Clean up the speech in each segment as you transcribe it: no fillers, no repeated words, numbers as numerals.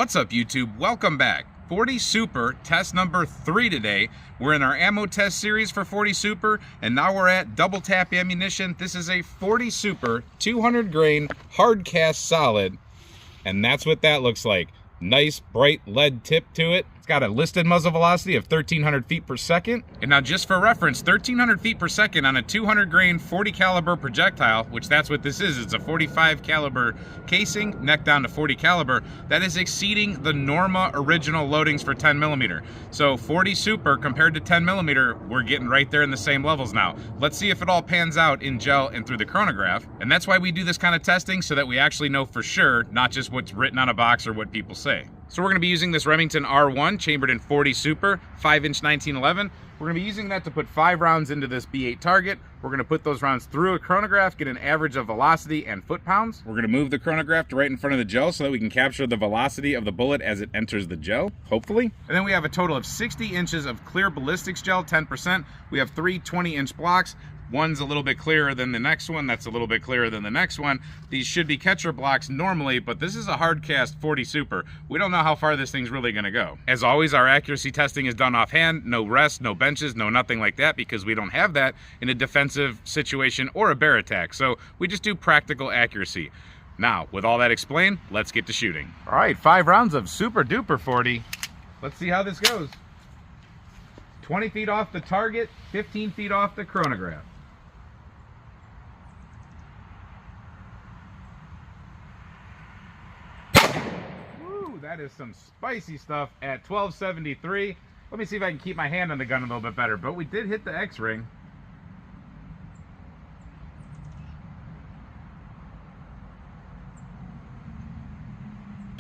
What's up, YouTube? Welcome back. 40 Super test number 3 today. We're in our ammo test series for 40 Super, and now we're at double tap ammunition. This is a 40 Super 200 grain Hardcast solid, and that's what that looks like. Nice bright lead tip to it. It's got a listed muzzle velocity of 1,300 feet per second. And now just for reference, 1,300 feet per second on a 200 grain 40 caliber projectile, which that's what this is. It's a 45 caliber casing, neck down to 40 caliber. That is exceeding the Norma original loadings for 10 millimeter. So 40 Super compared to 10 millimeter, we're getting right there in the same levels now. Let's see if it all pans out in gel and through the chronograph. And that's why we do this kind of testing, so that we actually know for sure, not just what's written on a box or what people say. So we're going to be using this Remington R1 chambered in 40 Super, 5-inch 1911. We're going to be using that to put 5 rounds into this B8 target. We're going to put those rounds through a chronograph, get an average of velocity and foot-pounds. We're going to move the chronograph to right in front of the gel so that we can capture the velocity of the bullet as it enters the gel, hopefully. And then we have a total of 60 inches of clear ballistics gel, 10%. We have 3 20-inch blocks. One's a little bit clearer than the next one. That's a little bit clearer than the next one. These should be catcher blocks normally, but this is a Hardcast 40 Super. We don't know how far this thing's really gonna go. As always, our accuracy testing is done offhand. No rest, no benches, no nothing like that, because we don't have that in a defensive situation or a bear attack. So we just do practical accuracy. Now, with all that explained, let's get to shooting. All right, 5 rounds of super duper 40. Let's see how this goes. 20 feet off the target, 15 feet off the chronograph. That is some spicy stuff at 1273. Let me see if I can keep my hand on the gun a little bit better, but we did hit the X-ring.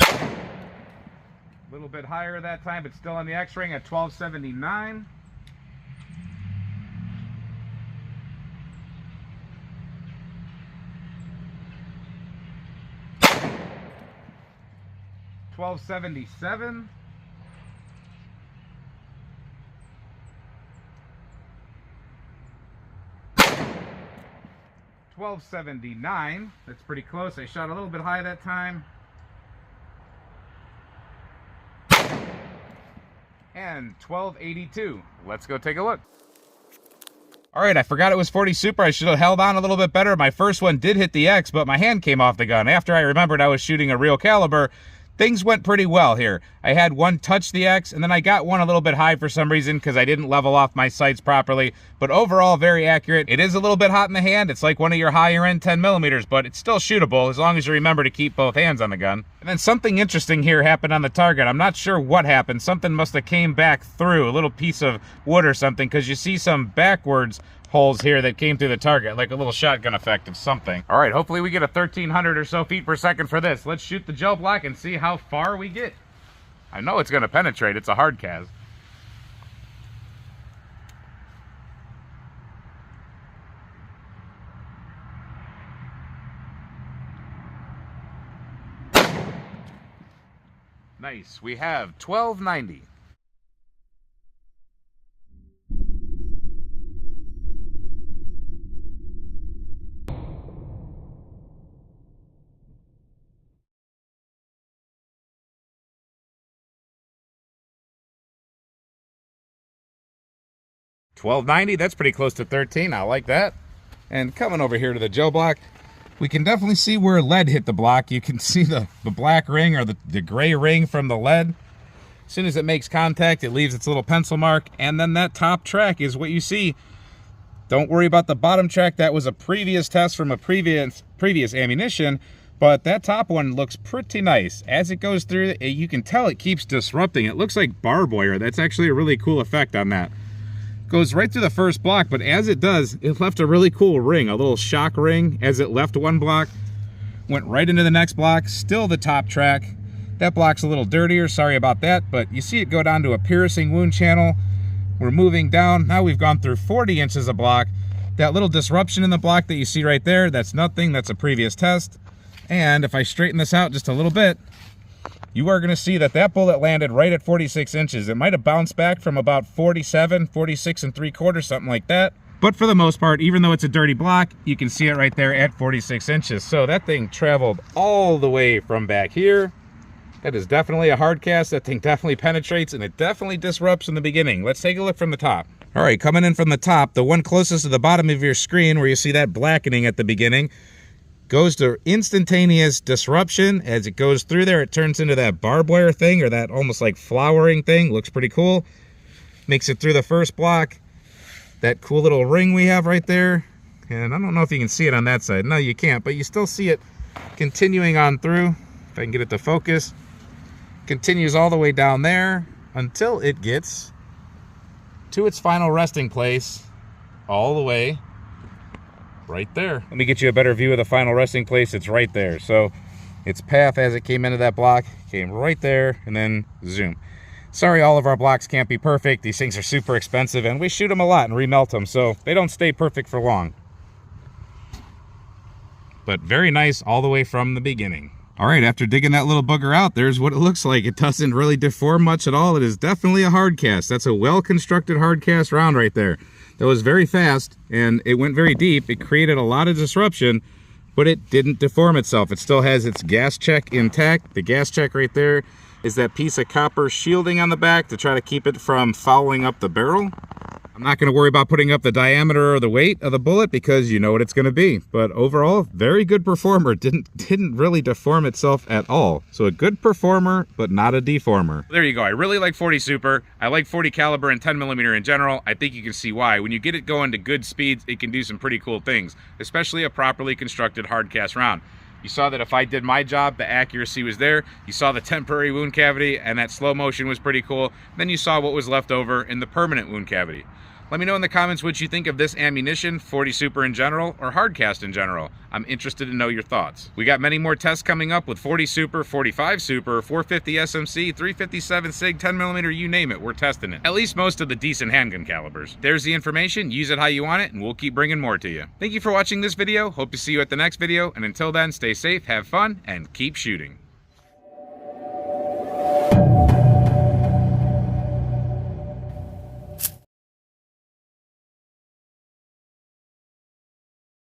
A little bit higher that time, but still on the X-ring at 1279. $12.77. $12.79. That's pretty close. I shot a little bit high that time. And $12.82. Let's go take a look. All right, I forgot it was 40 Super. I should have held on a little bit better. My first one did hit the X, but my hand came off the gun. After I remembered I was shooting a real caliber, things went pretty well here. I had one touch the X, and then I got one a little bit high for some reason because I didn't level off my sights properly. But overall, very accurate. It is a little bit hot in the hand. It's like one of your higher end 10 millimeters, but it's still shootable as long as you remember to keep both hands on the gun. And then something interesting here happened on the target. I'm not sure what happened. Something must have came back through, a little piece of wood or something, because you see some backwards holes here that came through the target, like a little shotgun effect of something. All right, hopefully we get a 1,300 or so feet per second for this. Let's shoot the gel block and see how far we get. I know it's gonna penetrate. It's a Hardcast. Nice, we have 1290. $12.90, that's pretty close to 13. I like that. And coming over here to the gel block, we can definitely see where lead hit the block. You can see the black ring or the gray ring from the lead. As soon as it makes contact, it leaves its little pencil mark, and then that top track is what you see. Don't worry about the bottom track. That was a previous test from a previous ammunition, but that top one looks pretty nice. As it goes through, you can tell it keeps disrupting. It looks like barbed wire. That's actually a really cool effect on that. Goes right through the first block, but as it does, it left a really cool ring, a little shock ring as it left one block, went right into the next block, still the top track. That block's a little dirtier, sorry about that, but you see it go down to a piercing wound channel. We're moving down. Now we've gone through 40 inches of block. That little disruption in the block that you see right there, that's nothing, that's a previous test. And if I straighten this out just a little bit, you are going to see that that bullet landed right at 46 inches. It might have bounced back from about 47, 46 3/4, something like that. But for the most part, even though it's a dirty block, you can see it right there at 46 inches. So that thing traveled all the way from back here That is definitely a Hardcast. That thing definitely penetrates, and it definitely disrupts in the beginning. Let's take a look from the top. All right, coming in from the top, the one closest to the bottom of your screen where you see that blackening at the beginning goes to instantaneous disruption. As it goes through there, it turns into that barbed wire thing, or that almost like flowering thing. Looks pretty cool. Makes it through the first block. That cool little ring we have right there. And I don't know if you can see it on that side. No, you can't, but you still see it continuing on through. If I can get it to focus. Continues all the way down there until it gets to its final resting place, all the way right there. Let me get you a better view of the final resting place. It's right there. So its path as it came into that block came right there, and then zoom. Sorry, all of our blocks can't be perfect. These things are super expensive, and we shoot them a lot and remelt them, so they don't stay perfect for long. But very nice all the way from the beginning. All right, after digging that little booger out, there's what it looks like. It doesn't really deform much at all. It is definitely a Hardcast. That's a well-constructed Hardcast round right there. That was very fast, and it went very deep. It created a lot of disruption, but it didn't deform itself. It still has its gas check intact. The gas check right there is that piece of copper shielding on the back to try to keep it from fouling up the barrel. I'm not going to worry about putting up the diameter or the weight of the bullet because you know what it's going to be. But overall, very good performer. Didn't really deform itself at all. So a good performer, but not a deformer. There you go. I really like 40 Super. I like 40 caliber and 10mm in general. I think you can see why. When you get it going to good speeds, it can do some pretty cool things, especially a properly constructed Hardcast round. You saw that if I did my job, the accuracy was there. You saw the temporary wound cavity, and that slow motion was pretty cool. Then you saw what was left over in the permanent wound cavity. Let me know in the comments what you think of this ammunition, 40 Super in general, or Hardcast in general. I'm interested to know your thoughts. We got many more tests coming up with 40 Super, 45 Super, 450 SMC, 357 SIG, 10mm, you name it, we're testing it. At least most of the decent handgun calibers. There's the information, use it how you want it, and we'll keep bringing more to you. Thank you for watching this video, hope to see you at the next video, and until then, stay safe, have fun, and keep shooting.